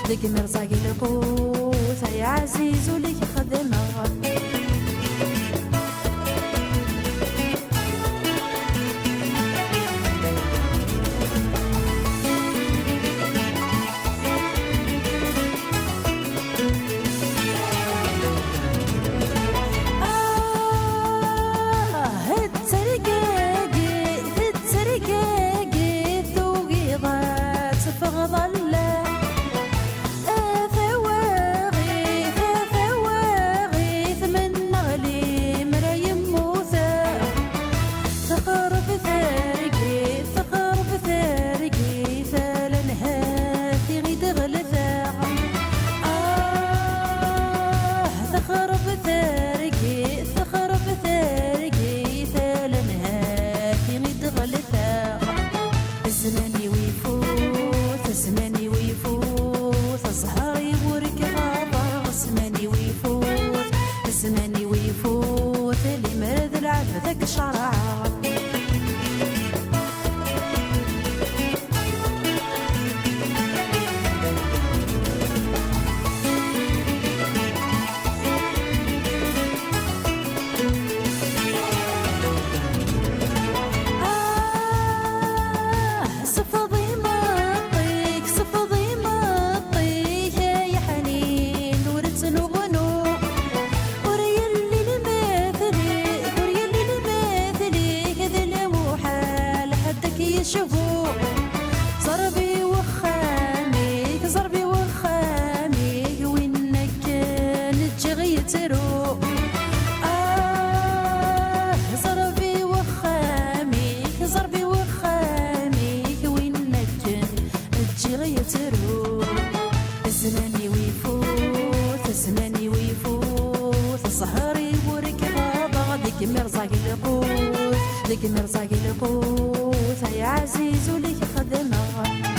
ذيك مرزاق القوت يا عزيز وليك خدمة زماني ويفوت زماني ويفوت صهري ورك غابة زماني ويفوت زماني ويفوت اللي مرض العب ذاك شرع شوفوا زربي وخاميك زربي وخاميك وينك كانت غيترو زربي وخاميك زربي وخاميك وينك كانت غيترو زماني ويفوت زماني ويفوت سهري ورك غابة ذيك مرزاق القوت ذيك مرزاق القوت يا عزيز وليك خدمة